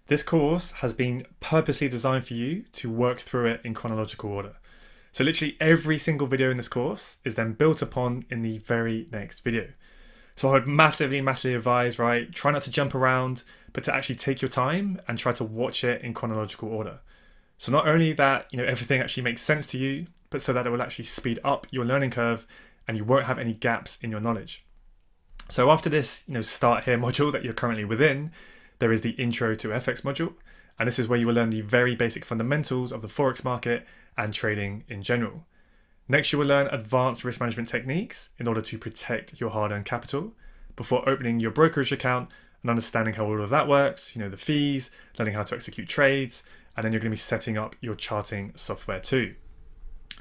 This course has been purposely designed for you to work through it in chronological order. So literally every single video in this course is then built upon in the very next video. So I would massively advise, right, try not to jump around, but to actually take your time and try to watch it in chronological order. So not only that, everything actually makes sense to you, but so that it will actually speed up your learning curve and you won't have any gaps in your knowledge. So after this, start here module that you're currently within, there is the intro to FX module. And this is where you will learn the very basic fundamentals of the Forex market and trading in general. Next, you will learn advanced risk management techniques in order to protect your hard-earned capital before opening your brokerage account and understanding how all of that works, the fees, learning how to execute trades, and then you're going to be setting up your charting software too.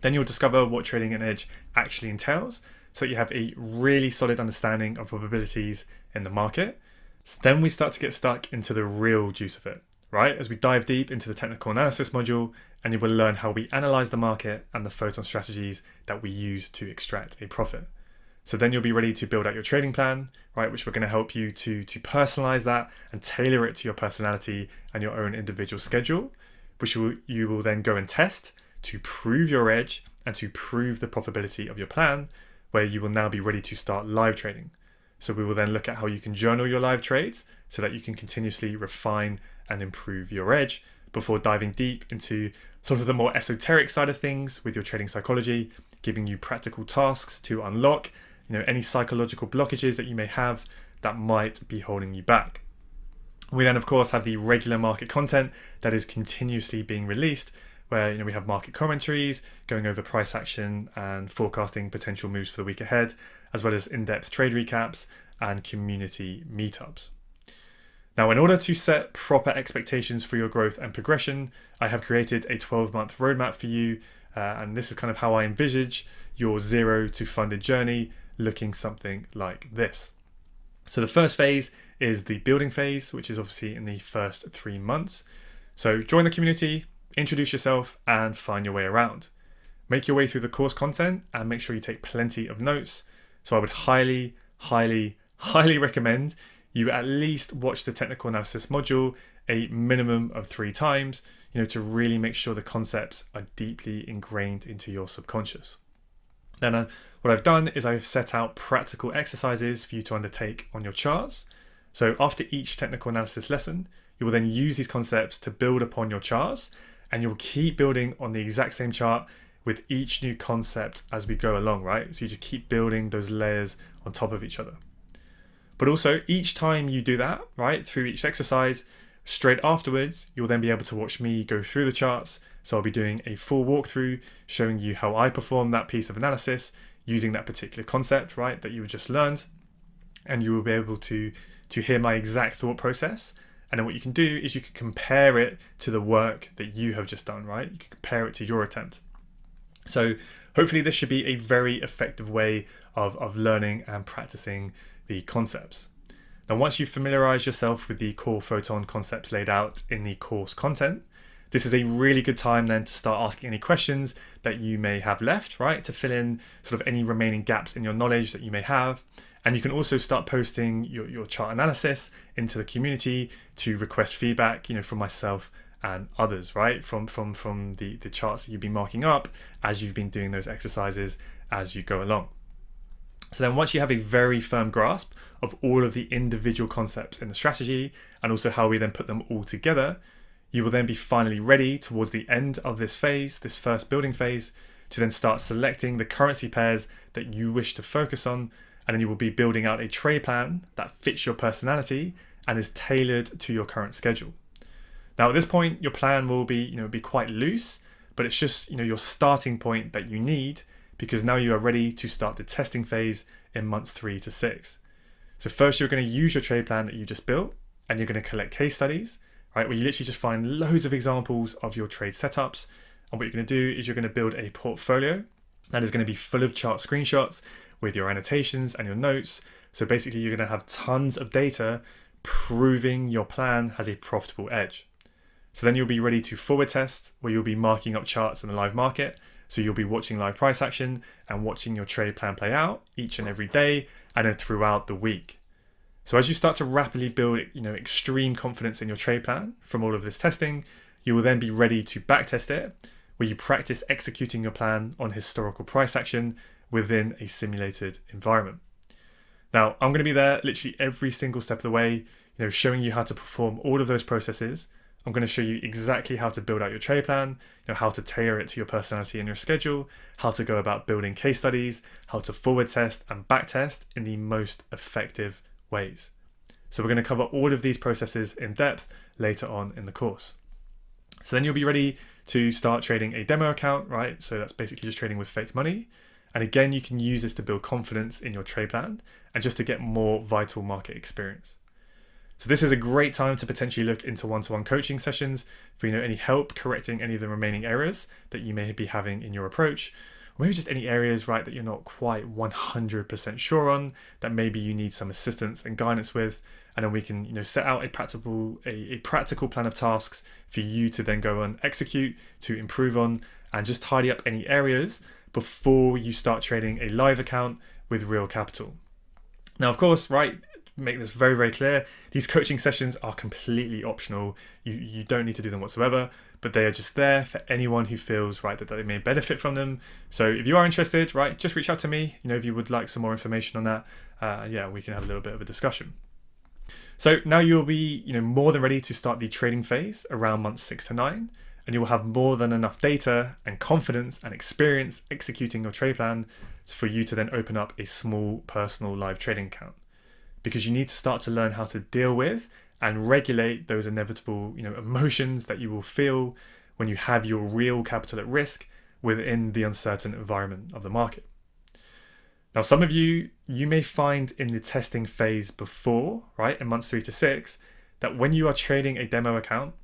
Then you'll discover what trading an edge actually entails so that you have a really solid understanding of probabilities in the market. So then we start to get stuck into the real juice of it, right? As we dive deep into the technical analysis module, and you will learn how we analyze the market and the photon strategies that we use to extract a profit. So then you'll be ready to build out your trading plan, right? Which we're going to help you to personalize that and tailor it to your personality and your own individual schedule, which you will then go and test to prove your edge and to prove the profitability of your plan, where you will now be ready to start live trading. So we will then look at how you can journal your live trades so that you can continuously refine and improve your edge before diving deep into sort of the more esoteric side of things with your trading psychology, giving you practical tasks to unlock, any psychological blockages that you may have that might be holding you back. We then, of course, have the regular market content that is continuously being released, where we have market commentaries, going over price action and forecasting potential moves for the week ahead, as well as in-depth trade recaps and community meetups. Now, in order to set proper expectations for your growth and progression, I have created a 12-month roadmap for you, and this is kind of how I envisage your zero to funded journey looking something like this. So the first phase is the building phase, which is obviously in the first 3 months. So join the community, introduce yourself, and find your way around. Make your way through the course content and make sure you take plenty of notes. So I would highly recommend you at least watch the technical analysis module a minimum of 3 times, to really make sure the concepts are deeply ingrained into your subconscious. Then what I've done is I've set out practical exercises for you to undertake on your charts. So after each technical analysis lesson, you will then use these concepts to build upon your charts, and you'll keep building on the exact same chart with each new concept as we go along, right? So you just keep building those layers on top of each other. But also each time you do that, right, through each exercise, straight afterwards, you'll then be able to watch me go through the charts. So I'll be doing a full walkthrough showing you how I perform that piece of analysis using that particular concept, right, that you just learned. And you will be able to hear my exact thought process. And then what you can do is you can compare it to the work that you have just done, right? You can compare it to your attempt. So hopefully this should be a very effective way of learning and practicing the concepts. Now, once you've familiarized yourself with the core photon concepts laid out in the course content, this is a really good time then to start asking any questions that you may have left, right? To fill in sort of any remaining gaps in your knowledge that you may have. And you can also start posting your chart analysis into the community to request feedback, from myself and others, right? From the charts that you've been marking up as you've been doing those exercises as you go along. So then once you have a very firm grasp of all of the individual concepts in the strategy and also how we then put them all together, you will then be finally ready towards the end of this phase, this first building phase, to then start selecting the currency pairs that you wish to focus on. And then you will be building out a trade plan that fits your personality and is tailored to your current schedule. Now at this point, your plan will be quite loose, but it's just your starting point that you need, because now you are ready to start the testing phase in months 3 to 6. So first you're going to use your trade plan that you just built, and you're going to collect case studies, right? Where you literally just find loads of examples of your trade setups. And what you're going to do is you're going to build a portfolio that is going to be full of chart screenshots with your annotations and your notes. So basically you're going to have tons of data proving your plan has a profitable edge. So then you'll be ready to forward test, where you'll be marking up charts in the live market. So you'll be watching live price action and watching your trade plan play out each and every day and then throughout the week. So as you start to rapidly build, extreme confidence in your trade plan from all of this testing, you will then be ready to backtest it, where you practice executing your plan on historical price action within a simulated environment. Now, I'm going to be there literally every single step of the way, showing you how to perform all of those processes. I'm going to show you exactly how to build out your trade plan, how to tailor it to your personality and your schedule, how to go about building case studies, how to forward test and back test in the most effective ways. So we're going to cover all of these processes in depth later on in the course. So then you'll be ready to start trading a demo account, right? So that's basically just trading with fake money. And again, you can use this to build confidence in your trade plan and just to get more vital market experience. So this is a great time to potentially look into one-to-one coaching sessions for any help correcting any of the remaining errors that you may be having in your approach, or maybe just any areas, right, that you're not quite 100% sure on, that maybe you need some assistance and guidance with, and then we can set out a practical plan of tasks for you to then go and execute, to improve on, and just tidy up any areas before you start trading a live account with real capital. Now, of course, right, make this very, very clear, these coaching sessions are completely optional. You don't need to do them whatsoever, but they are just there for anyone who feels, right, that they may benefit from them. So if you are interested, right, just reach out to me, if you would like some more information on that. We can have a little bit of a discussion. So now you'll be, more than ready to start the trading phase around months 6 to 9, and you will have more than enough data and confidence and experience executing your trade plan for you to then open up a small personal live trading account. Because you need to start to learn how to deal with and regulate those inevitable, emotions that you will feel when you have your real capital at risk within the uncertain environment of the market. Now, some of you may find in the testing phase before, right, in months 3 to 6, that when you are trading a demo account,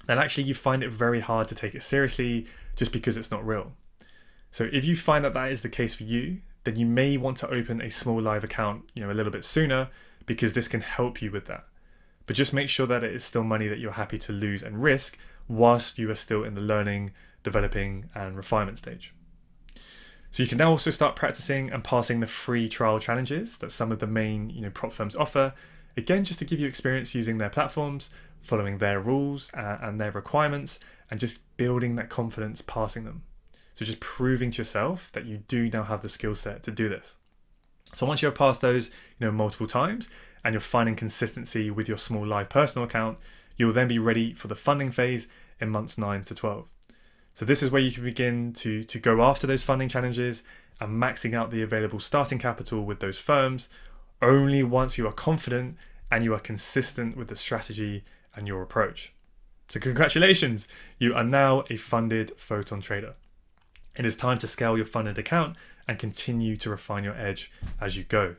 then actually you find it very hard to take it seriously just because it's not real. So if you find that that is the case for you, then you may want to open a small live account, a little bit sooner, because this can help you with that. But just make sure that it is still money that you're happy to lose and risk whilst you are still in the learning, developing, and refinement stage. So you can now also start practicing and passing the free trial challenges that some of the main, prop firms offer. Again, just to give you experience using their platforms, following their rules and their requirements, and just building that confidence passing them. So just proving to yourself that you do now have the skill set to do this. So once you have passed those, multiple times, and you're finding consistency with your small live personal account, you'll then be ready for the funding phase in months 9 to 12. So this is where you can begin to go after those funding challenges and maxing out the available starting capital with those firms only once you are confident and you are consistent with the strategy and your approach. So congratulations, you are now a funded photon trader. It is time to scale your funded account and continue to refine your edge as you go.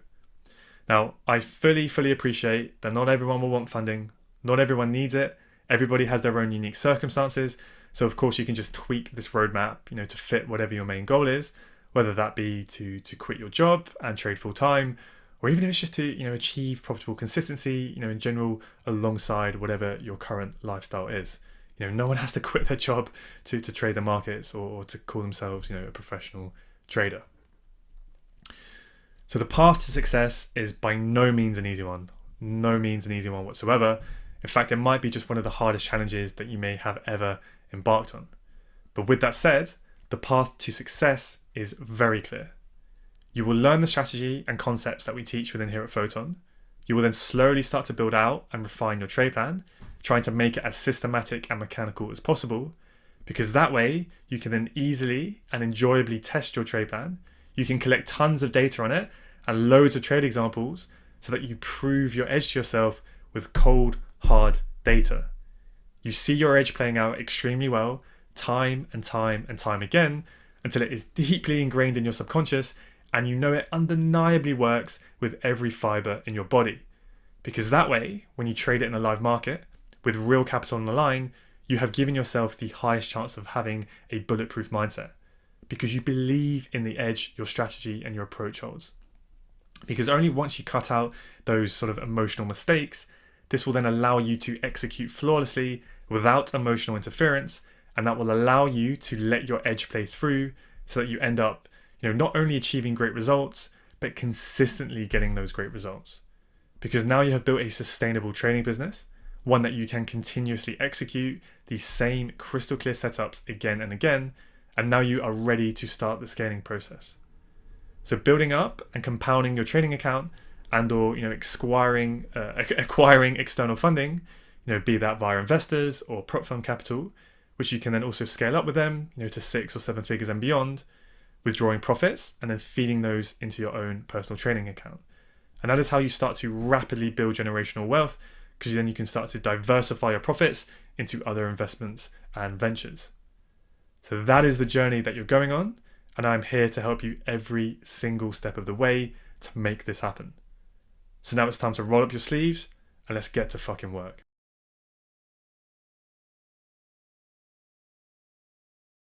Now, I fully appreciate that not everyone will want funding, not everyone needs it, everybody has their own unique circumstances, so of course you can just tweak this roadmap, to fit whatever your main goal is, whether that be to quit your job and trade full time, or even if it's just to, achieve profitable consistency, in general, alongside whatever your current lifestyle is. No one has to quit their job to trade the markets or to call themselves, a professional trader. So the path to success is by no means an easy one. No means an easy one whatsoever. In fact, it might be just one of the hardest challenges that you may have ever embarked on. But with that said, the path to success is very clear. You will learn the strategy and concepts that we teach within here at Photon. You will then slowly start to build out and refine your trade plan, trying to make it as systematic and mechanical as possible, because that way you can then easily and enjoyably test your trade plan. You can collect tons of data on it and loads of trade examples so that you prove your edge to yourself with cold, hard data. You see your edge playing out extremely well, time and time and time again, until it is deeply ingrained in your subconscious and you know it undeniably works with every fiber in your body. Because that way, when you trade it in a live market, with real capital on the line, you have given yourself the highest chance of having a bulletproof mindset. Because you believe in the edge your strategy and your approach holds. Because only once you cut out those sort of emotional mistakes, this will then allow you to execute flawlessly without emotional interference, and that will allow you to let your edge play through so that you end up, not only achieving great results, but consistently getting those great results. because now you have built a sustainable training business, one that you can continuously execute these same crystal clear setups again and again, and now you are ready to start the scaling process. So building up and compounding your trading account and or acquiring external funding, be that via investors or prop firm capital, which you can then also scale up with them, to 6 or 7 figures and beyond, withdrawing profits and then feeding those into your own personal trading account. And that is how you start to rapidly build generational wealth, because then you can start to diversify your profits into other investments and ventures. So that is the journey that you're going on, and I'm here to help you every single step of the way to make this happen. So now it's time to roll up your sleeves and let's get to fucking work.